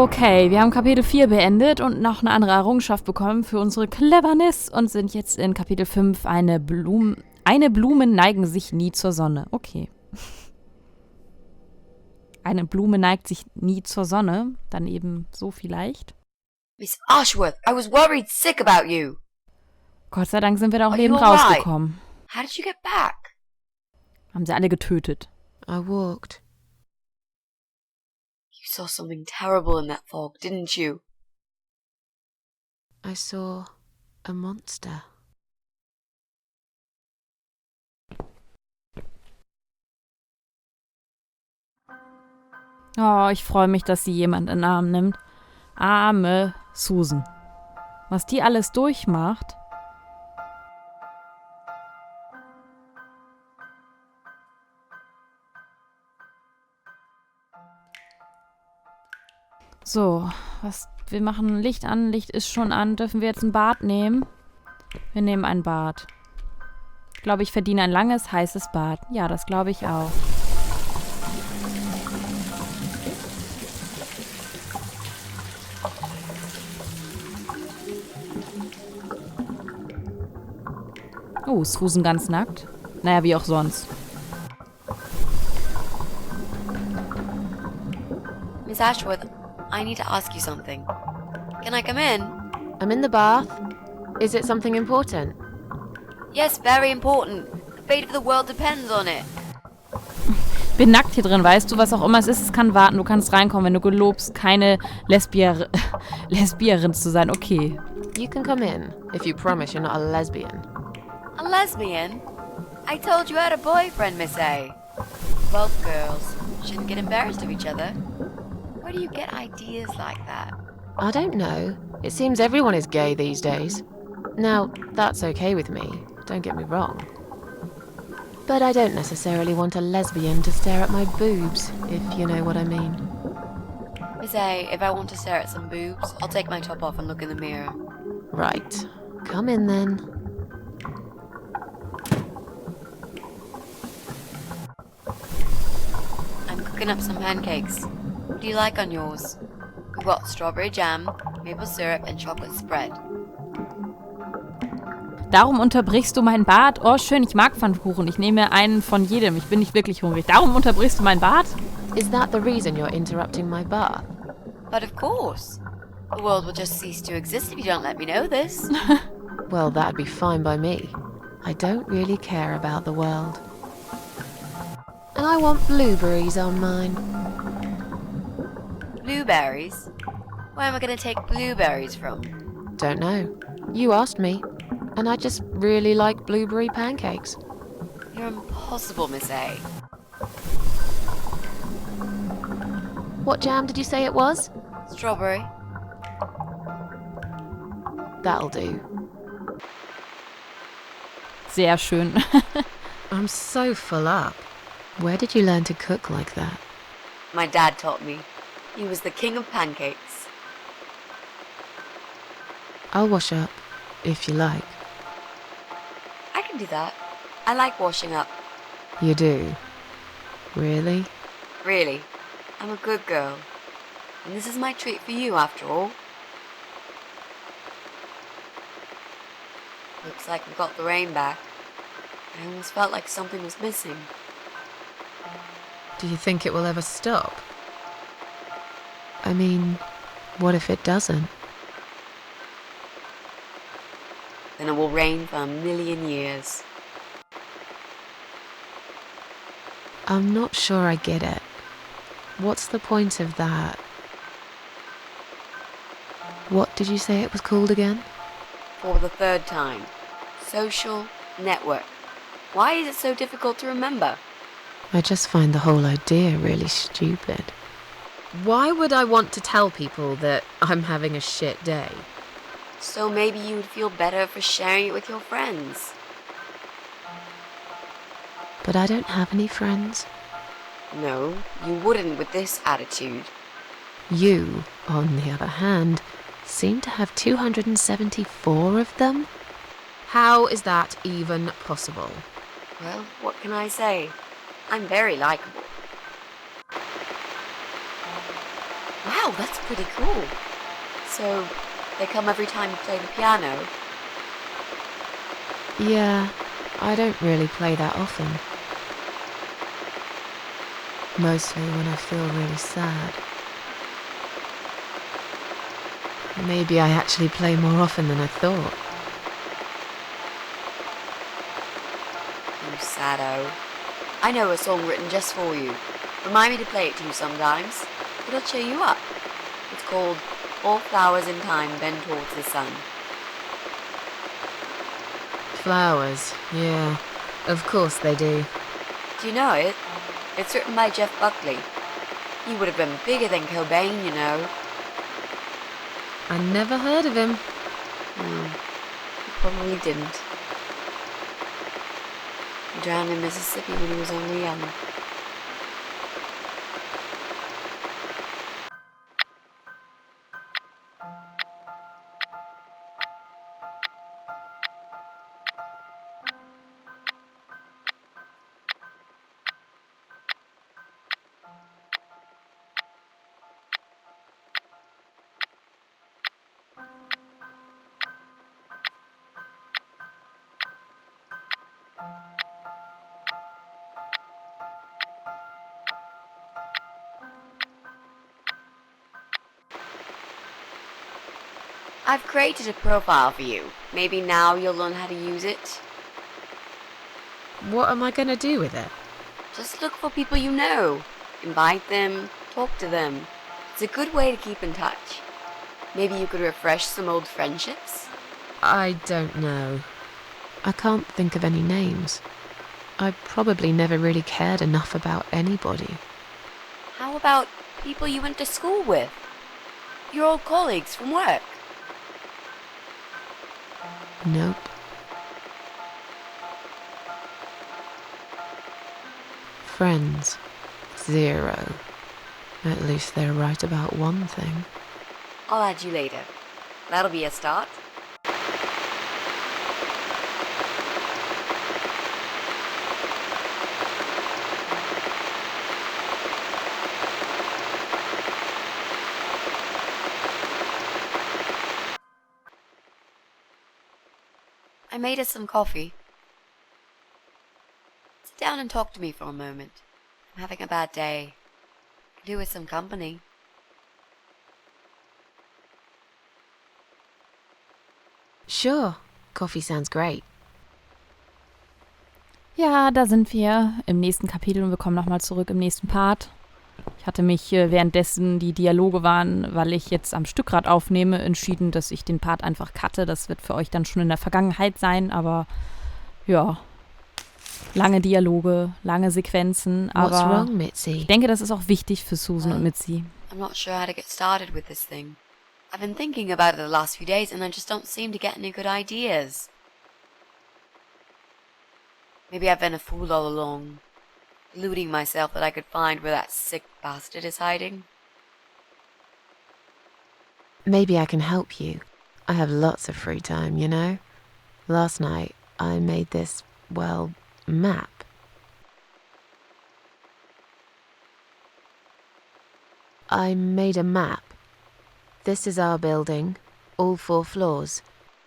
Okay, wir haben Kapitel 4 beendet und noch eine andere Errungenschaft bekommen für unsere Cleverness und sind jetzt in Kapitel 5. Eine Blume neigen sich nie zur Sonne. Okay. Eine Blume neigt sich nie zur Sonne. Dann eben so vielleicht. Miss Ashworth, I was worried sick about you. Gott sei Dank sind wir da auch Are lebend you all right? rausgekommen. How did you get back? Haben sie alle getötet. I walked. You saw something terrible in that fog, didn't you? I saw a monster. Oh, ich freue mich, dass sie jemand in den Arm nimmt. Arme Susan. Was die alles durchmacht. So, wir machen Licht an. Licht ist schon an. Dürfen wir jetzt ein Bad nehmen? Wir nehmen ein Bad. Ich glaube, ich verdiene ein langes, heißes Bad. Ja, das glaube ich auch. Oh, Susan ganz nackt. Naja, wie auch sonst. Miss Ashworth, I need to ask you something. Can I come in? I'm in the bath. Is it something important? Yes, very important. The fate of the world depends on it. Ich bin nackt hier drin, weißt du, was auch immer es ist, es kann warten. Du kannst reinkommen, wenn du gelobst, keine Lesbierin zu sein. Okay. You can come in, if you promise you're not a lesbian. A lesbian? I told you I had a boyfriend, Miss A. Both girls shouldn't get embarrassed of each other. Where do you get ideas like that? I don't know. It seems everyone is gay these days. Now, that's okay with me, don't get me wrong. But I don't necessarily want a lesbian to stare at my boobs, if you know what I mean. Miss A, if I want to stare at some boobs, I'll take my top off and look in the mirror. Right. Come in then. I'm cooking up some pancakes. What do you like on yours? We've got strawberry jam, maple syrup and chocolate spread. Darum unterbrichst du mein Bad? Oh, schön, ich mag Pfannkuchen. Ich nehme einen von jedem. Ich bin nicht wirklich hungrig. Darum unterbrichst du mein Bad? Is that the reason you're interrupting my bath? But of course. The world will just cease to exist if you don't let me know this. Well, that'd be fine by me. I don't really care about the world. And I want blueberries on mine. Blueberries? Where am I going to take blueberries from? Don't know. You asked me. And I just really like blueberry pancakes. You're impossible, Miss A. What jam did you say it was? Strawberry. That'll do. Sehr schön. I'm so full up. Where did you learn to cook like that? My dad taught me. He was the king of pancakes. I'll wash up, if you like. I can do that. I like washing up. You do? Really? Really. I'm a good girl. And this is my treat for you, after all. Looks like we got the rain back. I almost felt like something was missing. Do you think it will ever stop? I mean, what if it doesn't? Then it will rain for 1,000,000 years. I'm not sure I get it. What's the point of that? What did you say it was called again? For the third time. Social network. Why is it so difficult to remember? I just find the whole idea really stupid. Why would I want to tell people that I'm having a shit day? So maybe you would feel better for sharing it with your friends. But I don't have any friends. No, you wouldn't with this attitude. You, on the other hand, seem to have 274 of them? How is that even possible? Well, what can I say? I'm very likable. Wow, Wow, that's pretty cool. So, they come every time you play the piano? Yeah, I don't really play that often. Mostly when I feel really sad. Maybe I actually play more often than I thought. You saddo. I know a song written just for you. Remind me to play it to you sometimes. It'll cheer you up. It's called All Flowers in Time Bend Towards the Sun. Flowers, yeah. Of course they do. Do you know it? It's written by Jeff Buckley. He would have been bigger than Cobain, you know. I never heard of him. No, he probably didn't. He drowned in Mississippi when he was only young. I've created a profile for you. Maybe now you'll learn how to use it. What am I going to do with it? Just look for people you know. Invite them, talk to them. It's a good way to keep in touch. Maybe you could refresh some old friendships? I don't know. I can't think of any names. I probably never really cared enough about anybody. How about people you went to school with? Your old colleagues from work? Nope. Friends. 0. At least they're right about one thing. I'll add you later. That'll be a start. I made us some coffee. Sit down and talk to me for a moment. I'm having a bad day. Could do with some company. Sure. Coffee sounds great. Ja, da sind wir im nächsten Kapitel und wir kommen nochmal zurück im nächsten Part. Ich hatte mich währenddessen die Dialoge waren, weil ich jetzt am Stückrad aufnehme, entschieden, dass ich den Part einfach cutte. Das wird für euch dann schon in der Vergangenheit sein, aber ja, lange Dialoge, lange Sequenzen, What's aber wrong, Mitzi? ich denke, das ist auch wichtig für Susan und Mitzi. I'm not sure how to get started with this thing. I've been thinking about it the last few days and I just don't seem to get any good ideas. Maybe I've been a fool all along, deluding myself that I could find where that sick bastard is hiding. Maybe I can help you. I have lots of free time, you know? Last night, I made this, well, map. I made a map. This is our building, all 4 floors.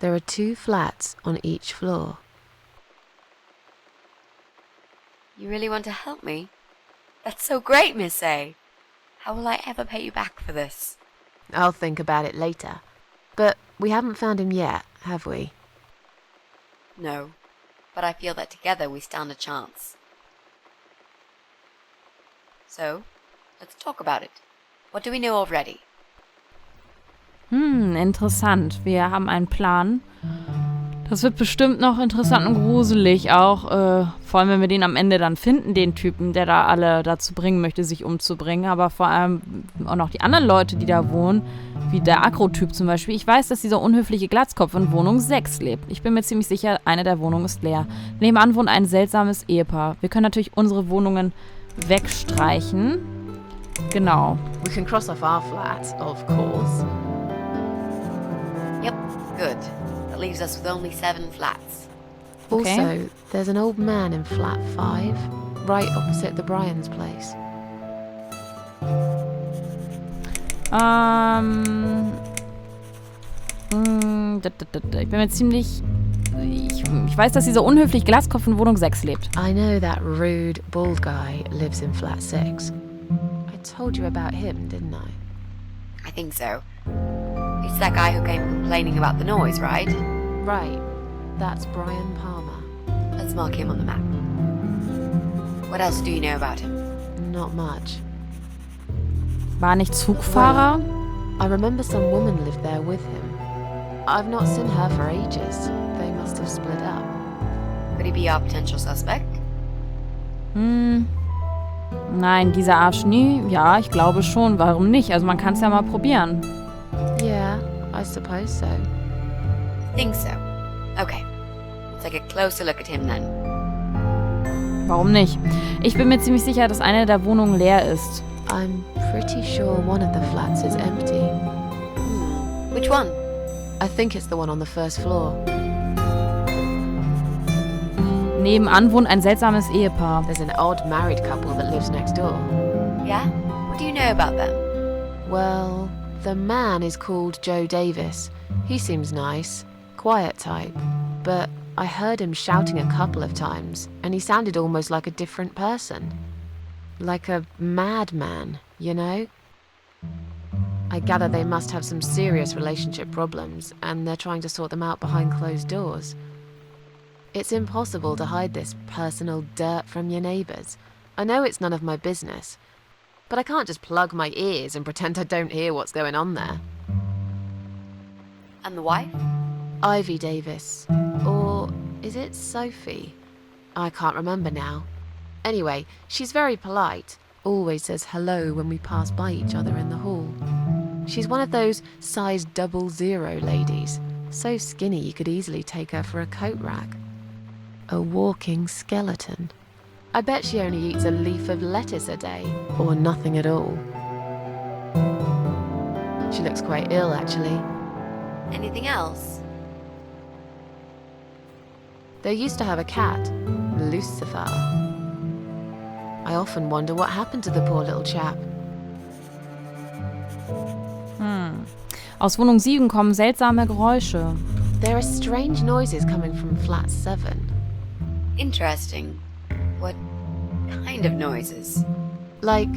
There are 2 flats on each floor. You really want to help me? That's so great, Miss A. How will I ever pay you back for this? I'll think about it later. But we haven't found him yet, have we? No, but I feel that together we stand a chance. So, let's talk about it. What do we know already? Interessant. Wir haben einen Plan. Das wird bestimmt noch interessant und gruselig auch, vor allem wenn wir den am Ende dann finden, den Typen, der da alle dazu bringen möchte, sich umzubringen, aber vor allem auch noch die anderen Leute, die da wohnen, wie der Agro-Typ zum Beispiel. Ich weiß, dass dieser unhöfliche Glatzkopf in Wohnung 6 lebt. Ich bin mir ziemlich sicher, eine der Wohnungen ist leer. Nebenan wohnt ein seltsames Ehepaar. Wir können natürlich unsere Wohnungen wegstreichen. Genau. We can cross off our flat, of course. Yep, good. That leaves us with only 7 flats. Okay. Also, there's an old man in flat 5, right opposite the Bryan's place. Ich bin mir ziemlich... Ich weiß, dass dieser unhöfliche Glaskopf in Wohnung 6 lebt. I know that rude, bald guy lives in flat 6. I told you about him, didn't I? I think so. It's that guy who came complaining about the noise, right? Right. That's Brian Palmer. Let's mark him on the map. What else do you know about him? Not much. War nicht Zugfahrer? I remember some woman lived there with him. I've not seen her for ages. They must have split up. Could he be our potential suspect? Nein, dieser Arsch nie. Ja, ich glaube schon. Warum nicht? Also man kann es ja mal probieren. Yeah, I suppose so. Think so. Okay. Let's take a closer look at him then. Warum nicht? Ich bin mir ziemlich sicher, dass eine der Wohnungen leer ist. I'm pretty sure one of the flats is empty. Which one? I think it's the one on the first floor. Nebenan wohnt ein seltsames Ehepaar. There's an odd married couple that lives next door. Yeah? What do you know about them? Well, the man is called Joe Davis. He seems nice, quiet type. But I heard him shouting a couple of times, and he sounded almost like a different person. Like a madman, you know? I gather they must have some serious relationship problems, and they're trying to sort them out behind closed doors. It's impossible to hide this personal dirt from your neighbours. I know it's none of my business, but I can't just plug my ears and pretend I don't hear what's going on there. And the wife? Ivy Davis. Or is it Sophie? I can't remember now. Anyway, she's very polite. Always says hello when we pass by each other in the hall. She's one of those size 00 ladies. So skinny you could easily take her for a coat rack. A walking skeleton. I bet she only eats a leaf of lettuce a day, or nothing at all. She looks quite ill, actually. Anything else? They used to have a cat, Lucifer. I often wonder what happened to the poor little chap. Aus Wohnung 7 kommen seltsame Geräusche. There are strange noises coming from flat 7. Interesting. What kind of noises? Like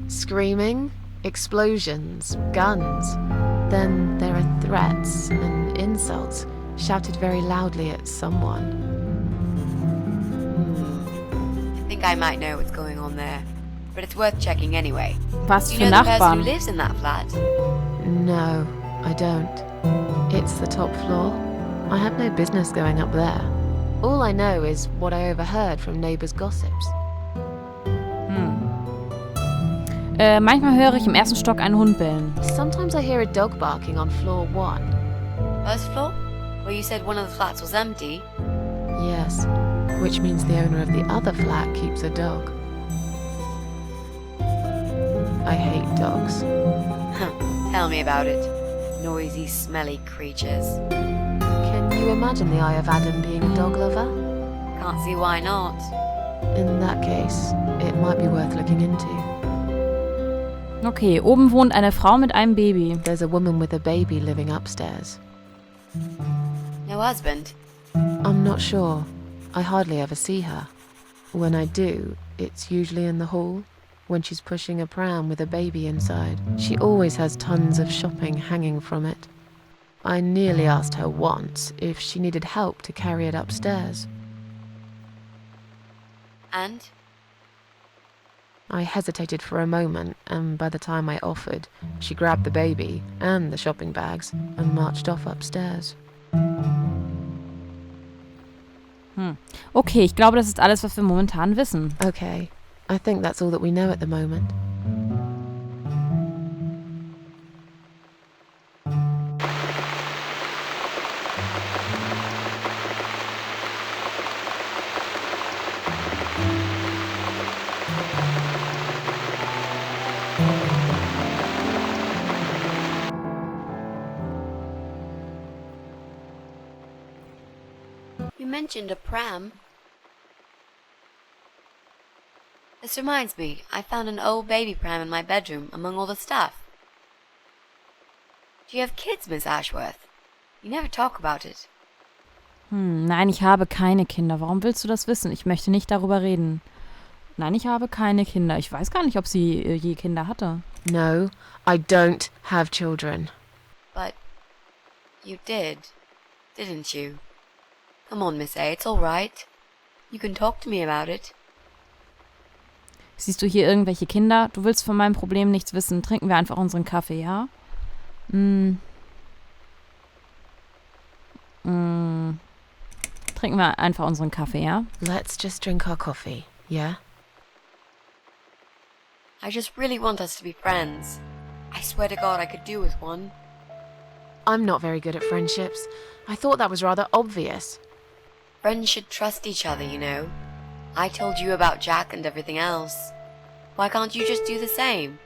screaming, explosions, guns. Then there are threats and insults shouted very loudly at someone. I think I might know what's going on there, but it's worth checking anyway. Was Do you für know the person who Nachbarn? lives in that flat? No, I don't. It's the top floor. I have no business going up there. All I know is what I overheard from neighbors' gossips. Manchmal höre ich im ersten Stock einen Hund bellen. Sometimes I hear a dog barking on floor 1. First floor? Well, you said one of the flats was empty. Yes, which means the owner of the other flat keeps a dog. I hate dogs. Tell me about it. Noisy, smelly creatures. Can you imagine the Eye of Adam being a dog lover? Can't see why not. In that case, it might be worth looking into. Okay, oben wohnt eine Frau mit einem Baby. There's a woman with a baby living upstairs. No husband? I'm not sure. I hardly ever see her. When I do, it's usually in the hall, when she's pushing a pram with a baby inside. She always has tons of shopping hanging from it. I nearly asked her once if she needed help to carry it upstairs. And? I hesitated for a moment, and by the time I offered, she grabbed the baby and the shopping bags and marched off upstairs. Okay, ich glaube, das ist alles, was wir momentan wissen. Okay, I think that's all that we know at the moment. You mentioned a pram. This reminds me, I found an old baby pram in my bedroom among all the stuff. Do you have kids, Miss Ashworth? You never talk about it. Nein, ich habe keine Kinder. Warum willst du das wissen? Ich möchte nicht darüber reden. Nein, ich habe keine Kinder. Ich weiß gar nicht, ob sie je Kinder hatte. No, I don't have children. But you did, didn't you? Come on, Miss A, it's all right. You can talk to me about it. Siehst du hier irgendwelche Kinder? Du willst von meinem Problem nichts wissen. Trinken wir einfach unseren Kaffee, ja? Trinken wir einfach unseren Kaffee, ja? Let's just drink our coffee, yeah? I just really want us to be friends. I swear to God I could do with one. I'm not very good at friendships. I thought that was rather obvious. Friends should trust each other, you know. I told you about Jack and everything else. Why can't you just do the same?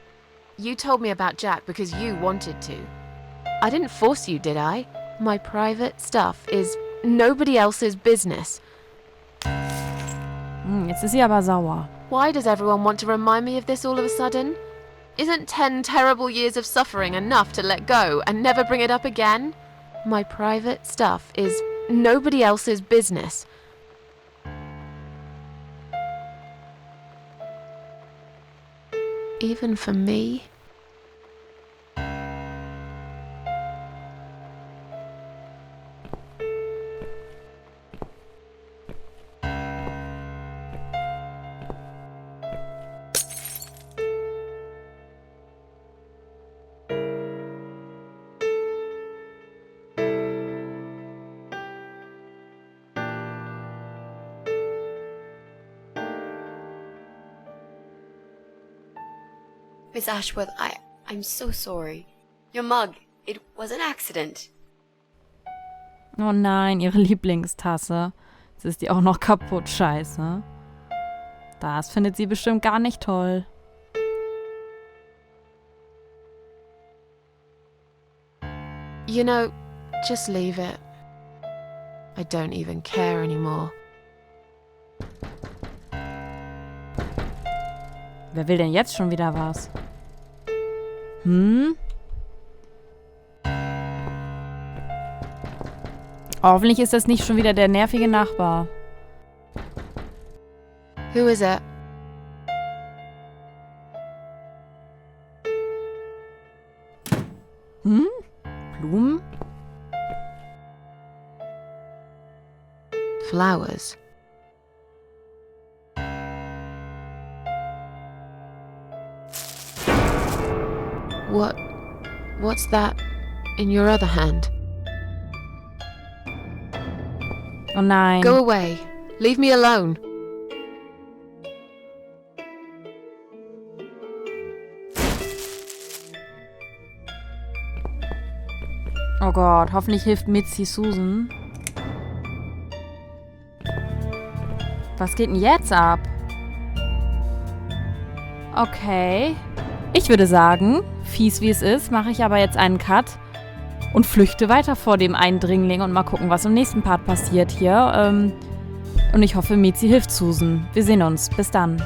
You told me about Jack because you wanted to. I didn't force you, did I? My private stuff is nobody else's business. Jetzt ist sie aber sauer. Why does everyone want to remind me of this all of a sudden? Isn't 10 terrible years of suffering enough to let go and never bring it up again? My private stuff is nobody else's business. Even for me? Miss Ashworth, I'm so sorry. Your mug, it was an accident. Oh nein, ihre Lieblingstasse. Jetzt ist die auch noch kaputt, scheiße. Das findet sie bestimmt gar nicht toll. You know, just leave it. I don't even care anymore. Wer will denn jetzt schon wieder was? Hoffentlich ist das nicht schon wieder der nervige Nachbar. Who is it? Blumen? Flowers. What's that in your other hand? Oh nein. Go away. Leave me alone. Oh Gott, hoffentlich hilft Mitzi Susan. Was geht denn jetzt ab? Okay. Ich würde sagen, fies wie es ist, mache ich aber jetzt einen Cut und flüchte weiter vor dem Eindringling und mal gucken, was im nächsten Part passiert hier. Und ich hoffe, Mitzi hilft Susan. Wir sehen uns. Bis dann.